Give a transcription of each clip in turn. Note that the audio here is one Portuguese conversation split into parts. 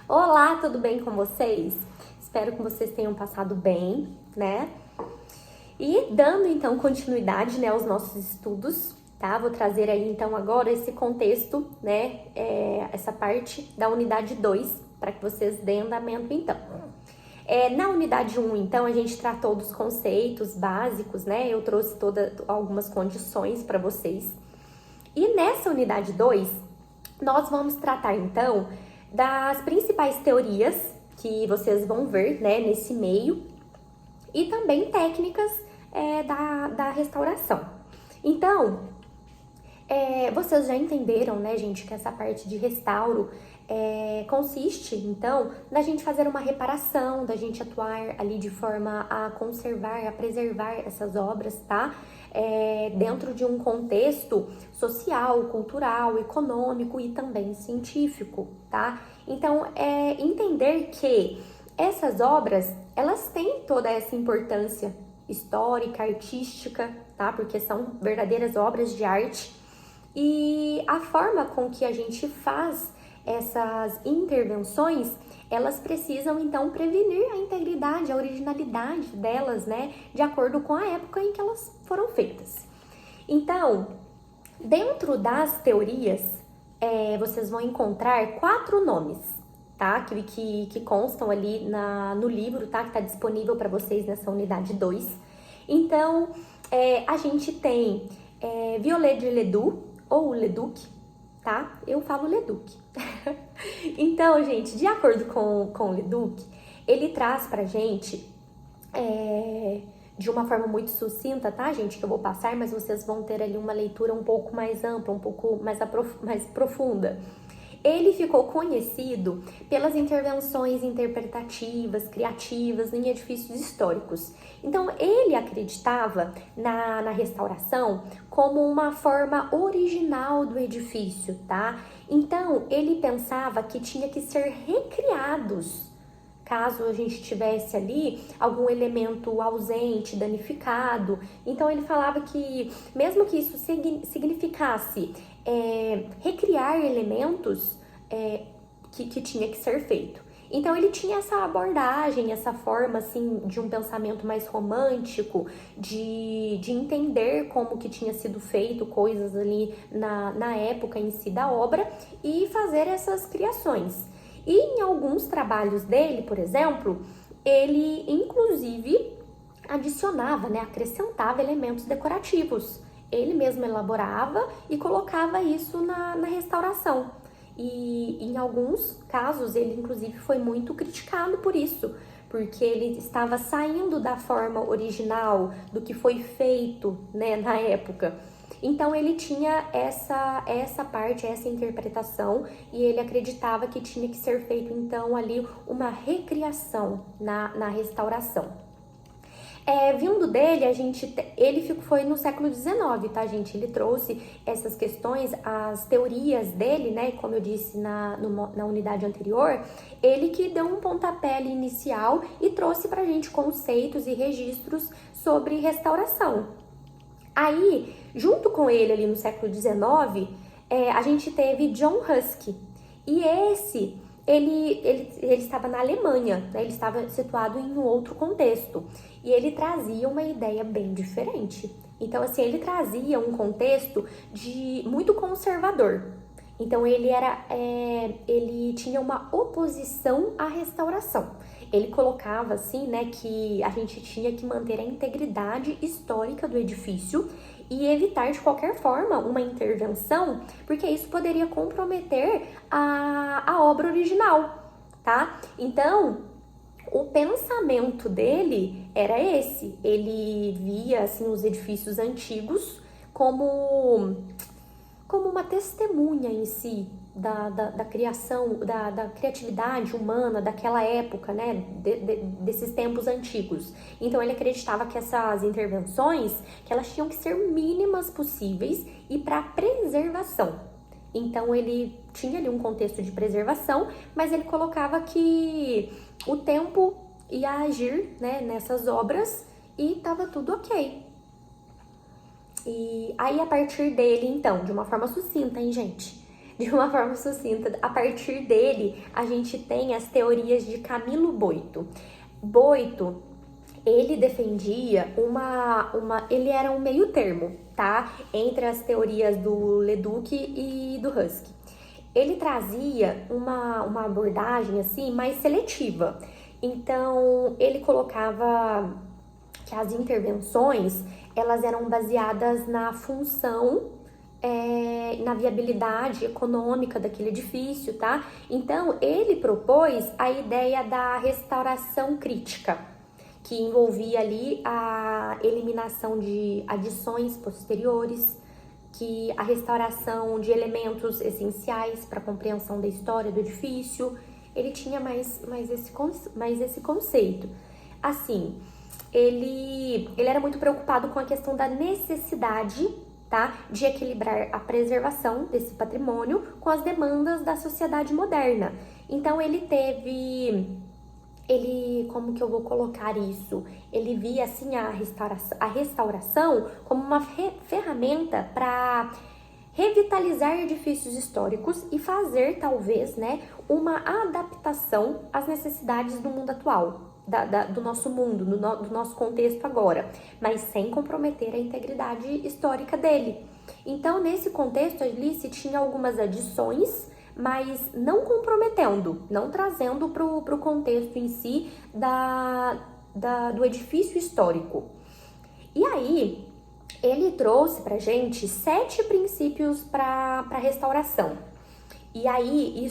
Olá, tudo bem com vocês? Espero que vocês tenham passado bem, né? E dando então continuidade, né, aos nossos estudos, tá? Vou trazer aí então agora esse contexto, né, essa parte da unidade 2, para que vocês deem andamento então. Na unidade 1, então, a gente tratou dos conceitos básicos, né? Eu trouxe algumas condições para vocês. E nessa unidade 2, nós vamos tratar então das principais teorias que vocês vão ver, né, nesse meio e também técnicas da restauração. Então, vocês já entenderam, né, gente, que essa parte de restauro consiste, então, na gente fazer uma reparação, da gente atuar ali de forma a conservar, a preservar essas obras, tá? Dentro de um contexto social, cultural, econômico e também científico, tá? Então, entender que essas obras, elas têm toda essa importância histórica, artística, tá? Porque são verdadeiras obras de arte. E a forma com que a gente faz essas intervenções, elas precisam então prevenir a integridade, a originalidade delas, né, de acordo com a época em que elas foram feitas. Então, dentro das teorias, vocês vão encontrar 4 nomes, tá, que constam ali no livro, tá, que está disponível para vocês nessa unidade 2. Então, a gente tem Viollet de Ledoux, ou Leduc, tá? Eu falo Leduc. Então, gente, de acordo com o Leduc, ele traz pra gente, de uma forma muito sucinta, tá, gente, que eu vou passar, mas vocês vão ter ali uma leitura um pouco mais ampla, um pouco mais profunda. Ele ficou conhecido pelas intervenções interpretativas, criativas em edifícios históricos. Então, ele acreditava na restauração como uma forma original do edifício, tá? Então, ele pensava que tinha que ser recriados caso a gente tivesse ali algum elemento ausente, danificado. Então, ele falava que, mesmo que isso significasse recriar elementos que tinha que ser feito. Então, ele tinha essa abordagem, essa forma, assim, de um pensamento mais romântico, de entender como que tinha sido feito coisas ali na época em si da obra e fazer essas criações. E em alguns trabalhos dele, por exemplo, ele inclusive adicionava, né, acrescentava elementos decorativos. Ele mesmo elaborava e colocava isso na restauração. E em alguns casos ele inclusive foi muito criticado por isso, porque ele estava saindo da forma original do que foi feito, né, na época. Então ele tinha essa parte, essa interpretação, e ele acreditava que tinha que ser feito então ali uma recriação na restauração. Vindo dele, ele foi no século XIX, tá, gente? Ele trouxe essas questões, as teorias dele, né? Como eu disse na unidade anterior, ele que deu um pontapé ali inicial e trouxe pra gente conceitos e registros sobre restauração. Aí, junto com ele ali no século XIX, a gente teve John Ruskin. E ele estava na Alemanha, né? Ele estava situado em um outro contexto. E ele trazia uma ideia bem diferente. Então, assim, ele trazia um contexto muito conservador. Então, ele tinha uma oposição à restauração. Ele colocava, assim, né, que a gente tinha que manter a integridade histórica do edifício e evitar de qualquer forma uma intervenção, porque isso poderia comprometer a obra original, tá? Então, o pensamento dele era esse. Ele via, assim, os edifícios antigos como uma testemunha em si da criação, da criatividade humana daquela época, né, desses tempos antigos. Então ele acreditava que essas intervenções, que elas tinham que ser mínimas possíveis e para preservação. Então ele tinha ali um contexto de preservação, mas ele colocava que o tempo ia agir, né, nessas obras e estava tudo ok. E aí, a partir dele, então, de uma forma sucinta, hein, gente? de uma forma sucinta, a partir dele, a gente tem as teorias de Camilo Boito. Boito, ele defendia ele era um meio termo, tá? Entre as teorias do Leduc e do Husky. Ele trazia uma abordagem, assim, mais seletiva. Então, ele colocava que as intervenções, elas eram baseadas na função, na viabilidade econômica daquele edifício, tá? Então, ele propôs a ideia da restauração crítica, que envolvia ali a eliminação de adições posteriores, que a restauração de elementos essenciais para a compreensão da história do edifício. Ele tinha mais esse conceito. Assim, ele era muito preocupado com a questão da necessidade, tá, de equilibrar a preservação desse patrimônio com as demandas da sociedade moderna. Então, como que eu vou colocar isso? Ele via, assim, a restauração como uma ferramenta para revitalizar edifícios históricos e fazer, talvez, né, uma adaptação às necessidades do mundo atual, do nosso mundo, do nosso contexto agora, mas sem comprometer a integridade histórica dele. Então, nesse contexto, ali se tinha algumas adições, mas não comprometendo, não trazendo para o contexto em si do edifício histórico. E aí, ele trouxe pra gente 7 princípios para restauração. E aí,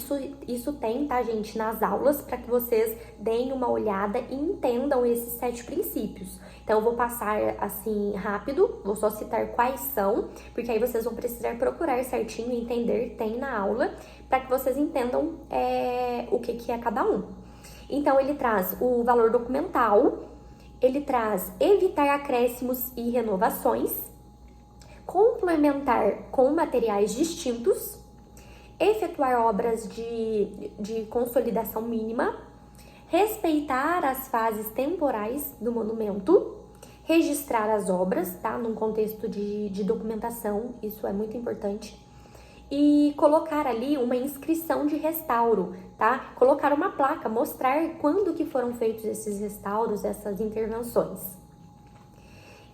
isso tem, tá, gente, nas aulas, para que vocês deem uma olhada e entendam esses 7 princípios. Então, eu vou passar, assim, rápido, vou só citar quais são, porque aí vocês vão precisar procurar certinho e entender, tem na aula, para que vocês entendam o que é cada um. Então, ele traz o valor documental, ele traz evitar acréscimos e renovações, complementar com materiais distintos, efetuar obras de consolidação mínima, respeitar as fases temporais do monumento, registrar as obras, tá? Num contexto de documentação, isso é muito importante, e colocar ali uma inscrição de restauro, tá? Colocar uma placa, mostrar quando que foram feitos esses restauros, essas intervenções.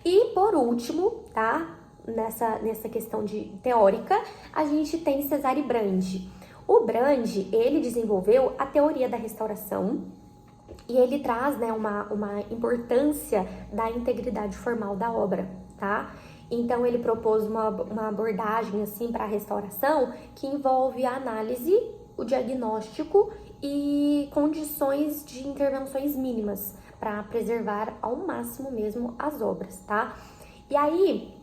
E por último, tá? Nessa questão teórica, a gente tem Cesare Brandi. O Brandi, ele desenvolveu a teoria da restauração e ele traz, né, uma importância da integridade formal da obra, tá? Então, ele propôs uma abordagem, assim, para a restauração que envolve a análise, o diagnóstico e condições de intervenções mínimas para preservar ao máximo mesmo as obras, tá? E aí,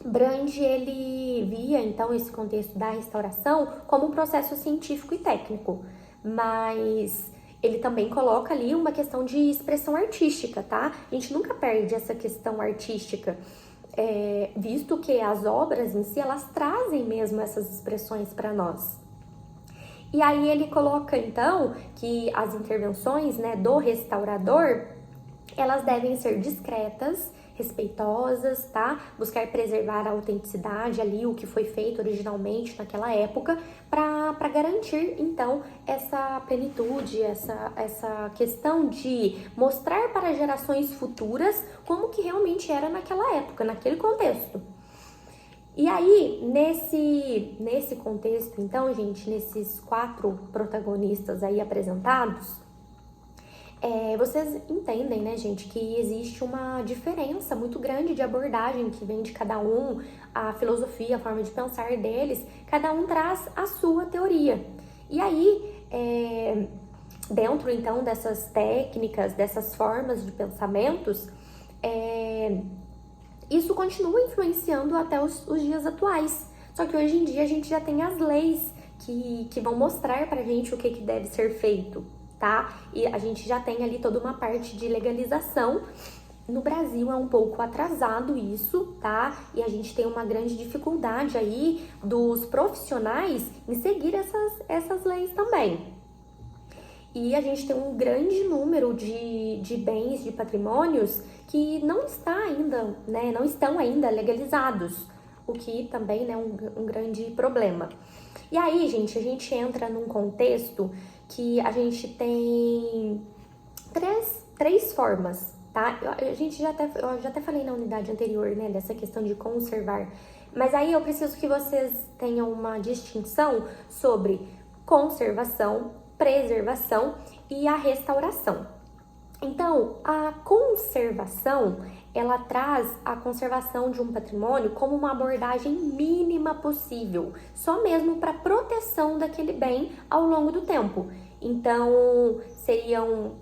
Brandi, ele via, então, esse contexto da restauração como um processo científico e técnico, mas ele também coloca ali uma questão de expressão artística, tá? A gente nunca perde essa questão artística, visto que as obras em si, elas trazem mesmo essas expressões para nós. E aí ele coloca, então, que as intervenções, né, do restaurador, elas devem ser discretas, respeitosas, tá? Buscar preservar a autenticidade ali, o que foi feito originalmente naquela época, para garantir, então, essa plenitude, essa questão de mostrar para gerações futuras como que realmente era naquela época, naquele contexto. E aí, nesse contexto, então, gente, nesses 4 protagonistas aí apresentados, vocês entendem, né, gente, que existe uma diferença muito grande de abordagem que vem de cada um, a filosofia, a forma de pensar deles, cada um traz a sua teoria. E aí, dentro, então, dessas técnicas, dessas formas de pensamentos, isso continua influenciando até os dias atuais. Só que hoje em dia a gente já tem as leis que vão mostrar pra gente o que deve ser feito, tá? E a gente já tem ali toda uma parte de legalização. No Brasil é um pouco atrasado isso, tá? E a gente tem uma grande dificuldade aí dos profissionais em seguir essas leis também. E a gente tem um grande número de bens, de patrimônios que não estão ainda legalizados. o que também, né, um grande problema. E aí, gente, a gente entra num contexto que a gente tem três formas, tá? Eu já até falei na unidade anterior, né, dessa questão de conservar. Mas aí eu preciso que vocês tenham uma distinção sobre conservação, preservação e a restauração. Então, a conservação, ela traz a conservação de um patrimônio como uma abordagem mínima possível, só mesmo para proteção daquele bem ao longo do tempo. Então, seriam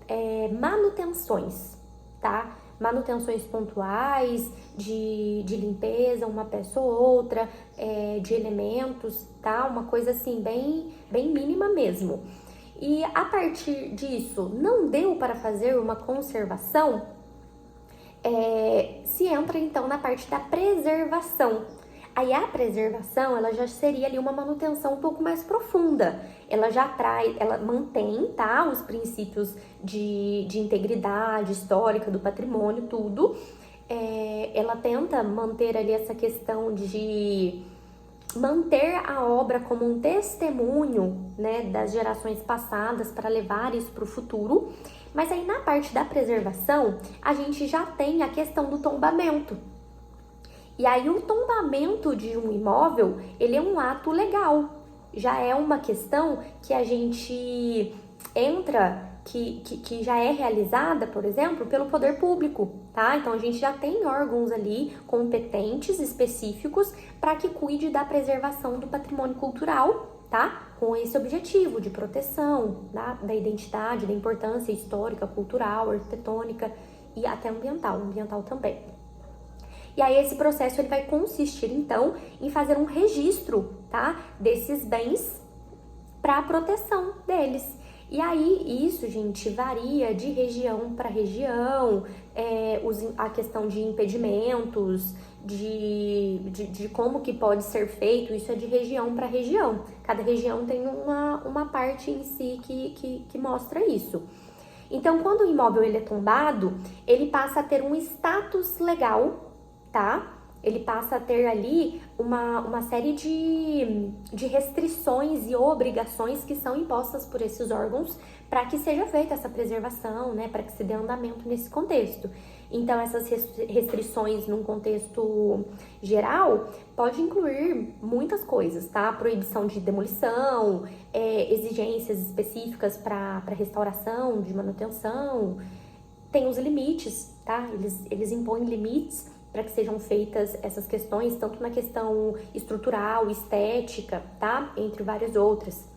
manutenções, tá? Manutenções pontuais, de limpeza, uma peça ou outra, de elementos, tá? Uma coisa assim, bem mínima mesmo. E a partir disso, não deu para fazer uma conservação, se entra então na parte da preservação. Aí a preservação, ela já seria ali uma manutenção um pouco mais profunda. Ela já ela mantém, tá, os princípios de integridade histórica do patrimônio, tudo. Ela tenta manter ali essa questão de manter a obra como um testemunho, né, das gerações passadas para levar isso para o futuro. Mas aí na parte da preservação, a gente já tem a questão do tombamento. E aí o tombamento de um imóvel, ele é um ato legal. Já é uma questão que a gente entra, que já é realizada, por exemplo, pelo poder público, tá? Então a gente já tem órgãos ali competentes, específicos, para que cuide da preservação do patrimônio cultural, tá? Com esse objetivo de proteção da identidade, da importância histórica, cultural, arquitetônica e até ambiental também. E aí esse processo ele vai consistir então em fazer um registro, tá, desses bens para a proteção deles. E aí isso, gente, varia de região para região, a questão de impedimentos, de como que pode ser feito, isso é de região para região. Cada região tem uma parte em si que mostra isso. Então, quando o imóvel ele é tombado, ele passa a ter um status legal, tá? Ele passa a ter ali uma série de restrições e obrigações que são impostas por esses órgãos para que seja feita essa preservação, né? Para que se dê andamento nesse contexto. Então, essas restrições num contexto geral pode incluir muitas coisas, tá? Proibição de demolição, exigências específicas para restauração, de manutenção. Tem os limites, tá? Eles impõem limites para que sejam feitas essas questões, tanto na questão estrutural, estética, tá? Entre várias outras.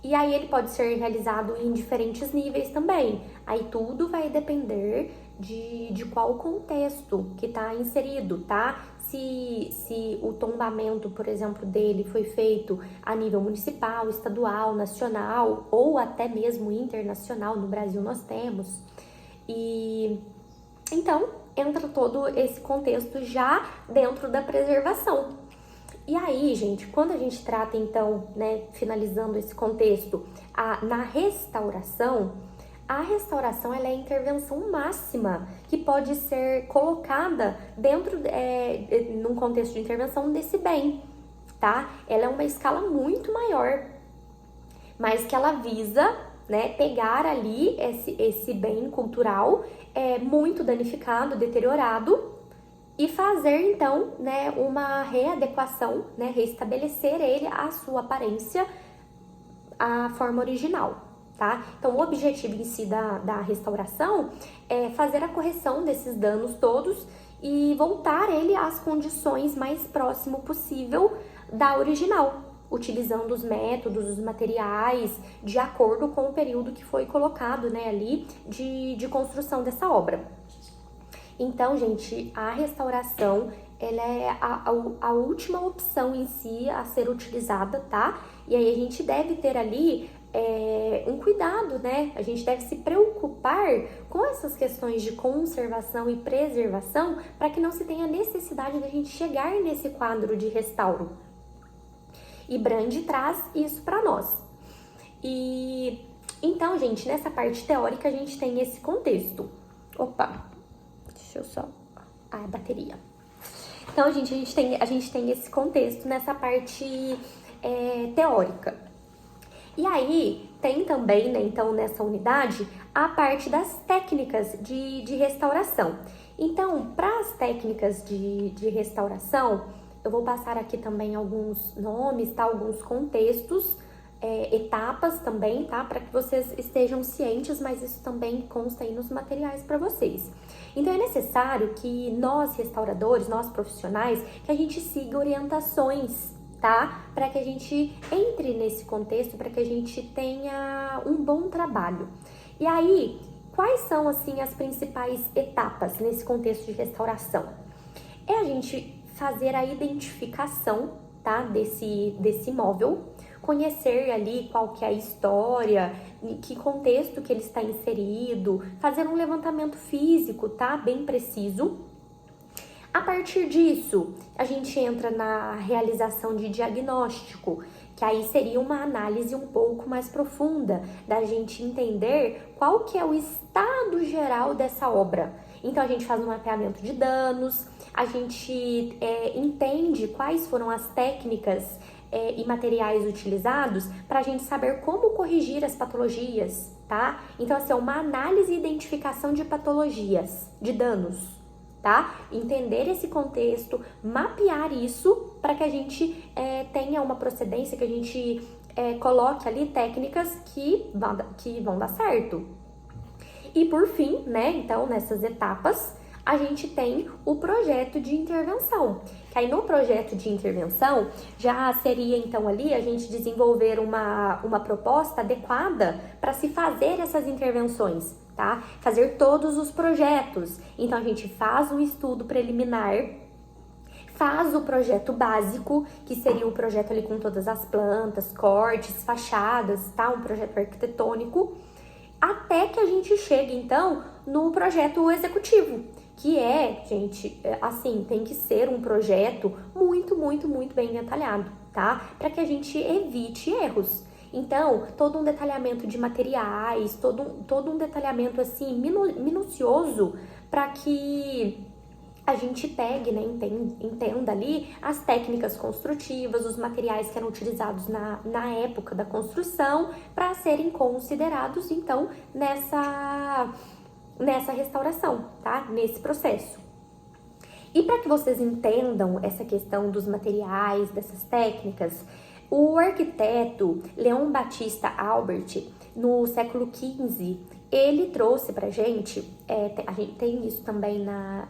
E aí ele pode ser realizado em diferentes níveis também. Aí tudo vai depender de qual contexto que está inserido, tá? Se o tombamento, por exemplo, dele foi feito a nível municipal, estadual, nacional ou até mesmo internacional, no Brasil nós temos. E então entra todo esse contexto já dentro da preservação. E aí, gente, quando a gente trata, então, né, finalizando esse contexto, na restauração, a restauração ela é a intervenção máxima que pode ser colocada dentro, num contexto de intervenção desse bem, tá? Ela é uma escala muito maior, mas que ela visa, né, pegar ali esse bem cultural muito danificado, deteriorado, e fazer, então, né, uma readequação, né, restabelecer ele a sua aparência, a forma original, tá? Então, o objetivo em si da restauração é fazer a correção desses danos todos e voltar ele às condições mais próximo possível da original, utilizando os métodos, os materiais, de acordo com o período que foi colocado, né, ali de construção dessa obra. Então, gente, a restauração, ela é a última opção em si a ser utilizada, tá? E aí a gente deve ter ali um cuidado, né? A gente deve se preocupar com essas questões de conservação e preservação para que não se tenha necessidade de a gente chegar nesse quadro de restauro. E Brand traz isso para nós. E então, gente, nessa parte teórica a gente tem esse contexto. Opa! Deixa eu só... a bateria. Então, gente, a gente tem esse contexto nessa parte teórica. E aí, tem também, né, então, nessa unidade, a parte das técnicas de restauração. Então, para as técnicas de restauração, eu vou passar aqui também alguns nomes, tá? Alguns contextos, etapas também, tá? Para que vocês estejam cientes, mas isso também consta aí nos materiais para vocês. Então, é necessário que nós, restauradores, nós profissionais, que a gente siga orientações, tá? Para que a gente entre nesse contexto, para que a gente tenha um bom trabalho. E aí, quais são, assim, as principais etapas nesse contexto de restauração? É a gente fazer a identificação, tá? Desse imóvel, conhecer ali qual que é a história, em que contexto que ele está inserido, fazer um levantamento físico, tá? Bem preciso. A partir disso, a gente entra na realização de diagnóstico, que aí seria uma análise um pouco mais profunda, da gente entender qual que é o estado geral dessa obra. Então, a gente faz um mapeamento de danos, a gente entende quais foram as técnicas e materiais utilizados para a gente saber como corrigir as patologias, tá? Então, assim, é uma análise e identificação de patologias, de danos, tá? Entender esse contexto, mapear isso para que a gente tenha uma procedência, que a gente coloque ali técnicas que vão dar certo. E por fim, né, então, nessas etapas, a gente tem o projeto de intervenção. Que aí no projeto de intervenção já seria então ali a gente desenvolver uma proposta adequada para se fazer essas intervenções, tá? Fazer todos os projetos. Então a gente faz um estudo preliminar, faz o projeto básico, que seria o projeto ali com todas as plantas, cortes, fachadas, tá? Um projeto arquitetônico, até que a gente chegue então no projeto executivo, que gente, assim, tem que ser um projeto muito, muito, muito bem detalhado, tá? Para que a gente evite erros. Então, todo um detalhamento de materiais, todo um detalhamento, assim, minucioso, para que a gente pegue, né, entenda ali as técnicas construtivas, os materiais que eram utilizados na época da construção, para serem considerados, então, nessa restauração, tá? Nesse processo. E para que vocês entendam essa questão dos materiais, dessas técnicas, o arquiteto Leon Battista Albert, no século XV, ele trouxe pra gente, a gente tem isso também na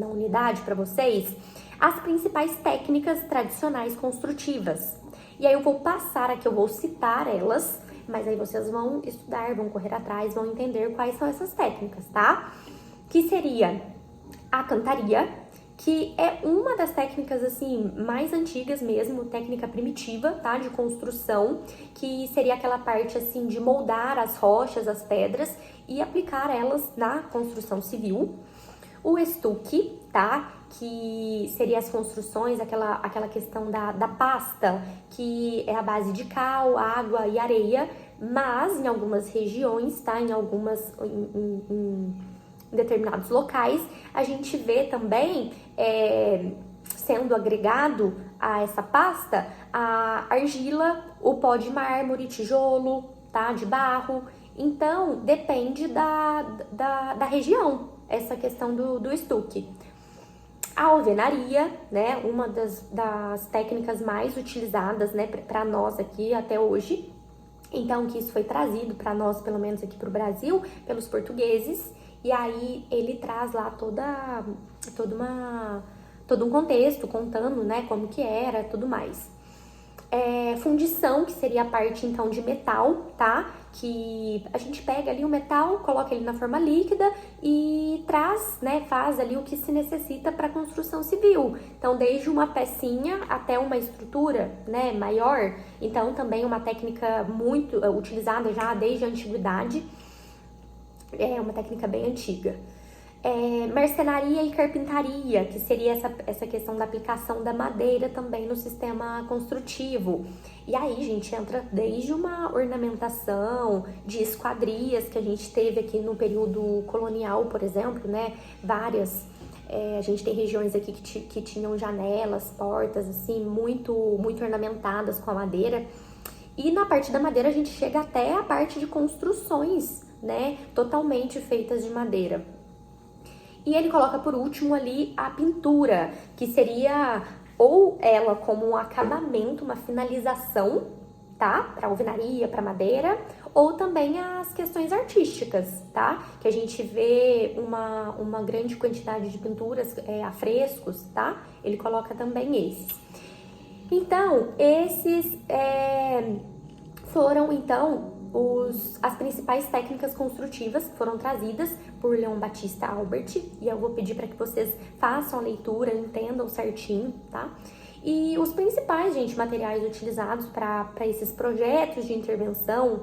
unidade para vocês, as principais técnicas tradicionais construtivas. E aí eu vou passar aqui, eu vou citar elas, mas aí vocês vão estudar, vão correr atrás, vão entender quais são essas técnicas, tá? Que seria a cantaria, que é uma das técnicas, assim, mais antigas mesmo, técnica primitiva, tá? De construção, que seria aquela parte, assim, de moldar as rochas, as pedras e aplicar elas na construção civil. O estuque, tá? Que seria as construções, aquela questão da pasta, que é a base de cal, água e areia, mas em algumas regiões, tá? Em determinados locais, a gente vê também sendo agregado a essa pasta a argila, o pó de mármore, tijolo, tá? De barro. Então, depende da região, essa questão do estuque. A alvenaria, né? Uma das técnicas mais utilizadas, né, para nós aqui até hoje. Então, que isso foi trazido para nós, pelo menos aqui para o Brasil, pelos portugueses. E aí ele traz lá todo um contexto, contando, né, como que era, tudo mais. Fundição, que seria a parte, então, de metal, tá? Que a gente pega ali o metal, coloca ele na forma líquida e traz, né, faz ali o que se necessita para construção civil. Então, desde uma pecinha até uma estrutura, né, maior. Então, também uma técnica muito utilizada já desde a antiguidade. É uma técnica bem antiga. Marcenaria e carpintaria, que seria essa questão da aplicação da madeira também no sistema construtivo. E aí, gente, entra desde uma ornamentação de esquadrias que a gente teve aqui no período colonial, por exemplo, né? Várias A gente tem regiões aqui que tinham janelas, portas, assim, muito ornamentadas com a madeira. E na parte da madeira a gente chega até a parte de construções, né, totalmente feitas de madeira. E ele coloca por último ali a pintura, que seria ou ela como um acabamento, uma finalização, tá? Para alvenaria, para madeira, ou também as questões artísticas, tá? Que a gente vê uma grande quantidade de pinturas, afrescos, tá? Ele coloca também esses. Então, esses foram, então, as principais técnicas construtivas que foram trazidas por Leon Battista Albert, e eu vou pedir para que vocês façam a leitura, entendam certinho, tá? E os principais, gente, materiais utilizados para esses projetos de intervenção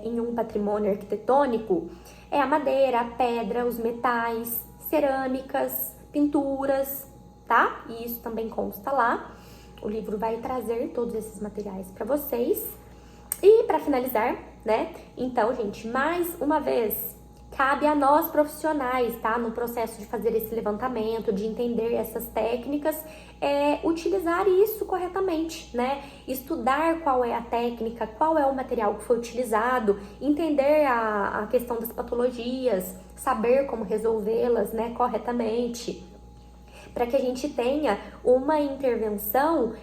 em um patrimônio arquitetônico é a madeira, a pedra, os metais, cerâmicas, pinturas, tá? E isso também consta lá. O livro vai trazer todos esses materiais para vocês. E para finalizar, né? Então, gente, mais uma vez, cabe a nós profissionais, tá? No processo de fazer esse levantamento, de entender essas técnicas, utilizar isso corretamente, né? Estudar qual é a técnica, qual é o material que foi utilizado, entender a questão das patologias, saber como resolvê-las, né, corretamente, para que a gente tenha uma intervenção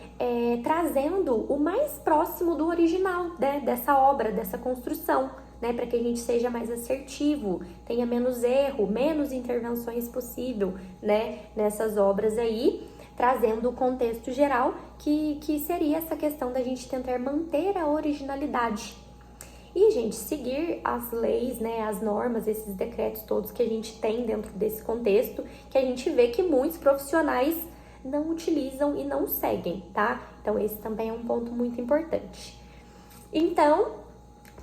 trazendo o mais próximo do original, né, dessa obra, dessa construção, né, para que a gente seja mais assertivo, tenha menos erro, menos intervenções possível, né, nessas obras aí, trazendo o contexto geral, que seria essa questão da gente tentar manter a originalidade. E, gente, seguir as leis, né, as normas, esses decretos todos que a gente tem dentro desse contexto, que a gente vê que muitos profissionais não utilizam e não seguem, tá? Então, esse também é um ponto muito importante. Então,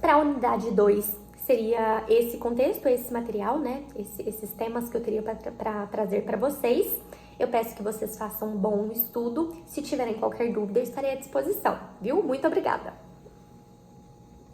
para a unidade 2, seria esse contexto, esse material, né, esses temas que eu teria para trazer para vocês. Eu peço que vocês façam um bom estudo. Se tiverem qualquer dúvida, eu estarei à disposição, viu? Muito obrigada!